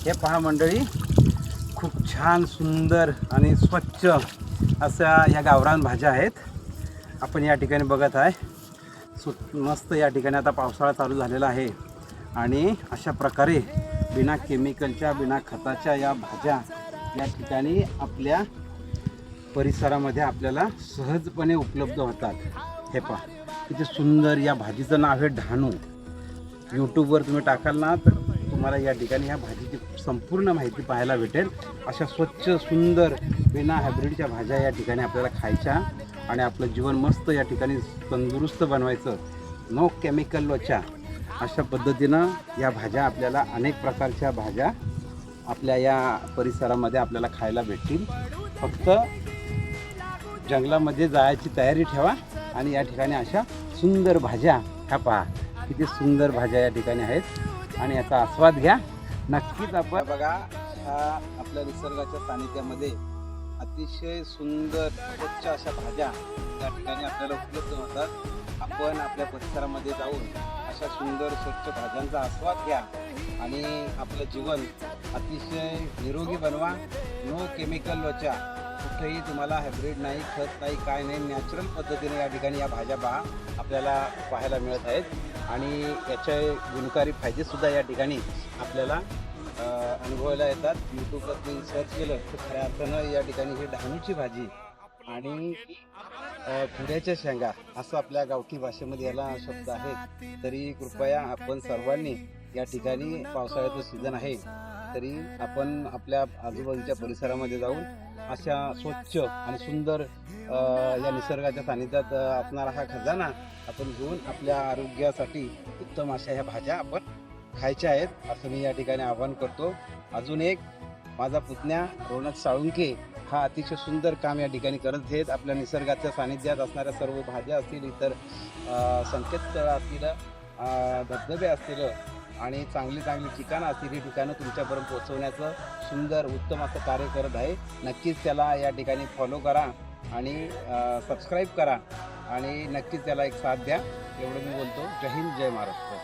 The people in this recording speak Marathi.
हे पहा मंडळी, खूप छान सुंदर आणि स्वच्छ अशा या गावरान भाज्या आहेत. आपण या ठिकाणी बघत आहे मस्त या ठिकाणी आता पावसाळा चालू झालेला आहे आणि अशा प्रकारे बिना केमिकलच्या बिना खताच्या या भाज्या या ठिकाणी आपल्या परिसरामध्ये आपल्याला सहजपणे उपलब्ध होतात. हे पहा किती सुंदर. या भाजीचं नाव आहे ढाणू. यूट्यूबवर तुम्ही टाकाल ना तर तुम्हाला या ठिकाणी ह्या भाजीची संपूर्ण माहिती पाहायला भेटेल. अशा स्वच्छ सुंदर बिना हायब्रिडच्या भाज्या या ठिकाणी आपल्याला खायच्या आणि आपलं जीवन मस्त या ठिकाणी तंदुरुस्त बनवायचं. नो केमिकल लोचा. अशा पद्धतीनं या भाज्या आपल्याला अनेक प्रकारच्या भाज्या आपल्या या परिसरामध्ये आपल्याला खायला भेटतील. फक्त जंगलामध्ये जायची तयारी ठेवा आणि या ठिकाणी अशा सुंदर भाज्या ह्या पहा किती सुंदर भाज्या या ठिकाणी आहेत आणि याचा आस्वाद घ्या. नक्कीच आपण बघा आपल्या निसर्गाच्या सानिध्यामध्ये अतिशय सुंदर स्वच्छ अशा भाज्या या ठिकाणी आपल्याला उपलब्ध होतात. आपण आपल्या परिसरामध्ये जाऊन अशा सुंदर स्वच्छ भाज्यांचा आस्वाद घ्या आणि आपलं जीवन अतिशय निरोगी बनवा. नो केमिकल वचा. कुठेही तुम्हाला हायब्रिड नाही, खत नाही, काय नाही, नॅचरल पद्धतीने या ठिकाणी या भाज्या पहा आपल्याला पाहायला मिळत आहेत आणि याचे गुणकारी फायदेसुद्धा या ठिकाणी आपल्याला अनुभवायला येतात. यूट्यूबवर तुम्ही सर्च केलं तर खऱ्या अर्थानं या ठिकाणी ही ढाणूची भाजी आणि पुऱ्याच्या शेंगा असं आपल्या गावठी भाषेमध्ये याला शब्द आहेत. तरी कृपया आपण सर्वांनी या ठिकाणी पावसाळ्याचं सीझन आहे तरी आपण आपल्या आजूबाजूच्या परिसरामध्ये जाऊन अशा स्वच्छ आणि सुंदर या निसर्गाच्या सानिध्यात असणारा हा खजाना आपण घेऊन आपल्या आरोग्यासाठी उत्तम अशा ह्या भाज्या आपण खायच्या आहेत असं मी या ठिकाणी आवाहन करतो. अजून एक माझा पुतण्या रोनक साळुंके हा अतिशय सुंदर काम या ठिकाणी करत आहेत. आपल्या निसर्गाच्या सानिध्यात असणाऱ्या सर्व भाज्या असतील, इतर संकेतस्थळं असतील, धबधबे असतील आणि चांगली चांगली ठिकाणं असतील, ही ठिकाणं तुमच्यापर्यंत पोहोचवण्याचं सुंदर उत्तम असं कार्य करत आहे. नक्कीच त्याला या ठिकाणी फॉलो करा आणि सबस्क्राईब करा आणि नक्कीच त्याला एक साथ द्या. एवढं मी बोलतो. जय हिंद, जय महाराष्ट्र.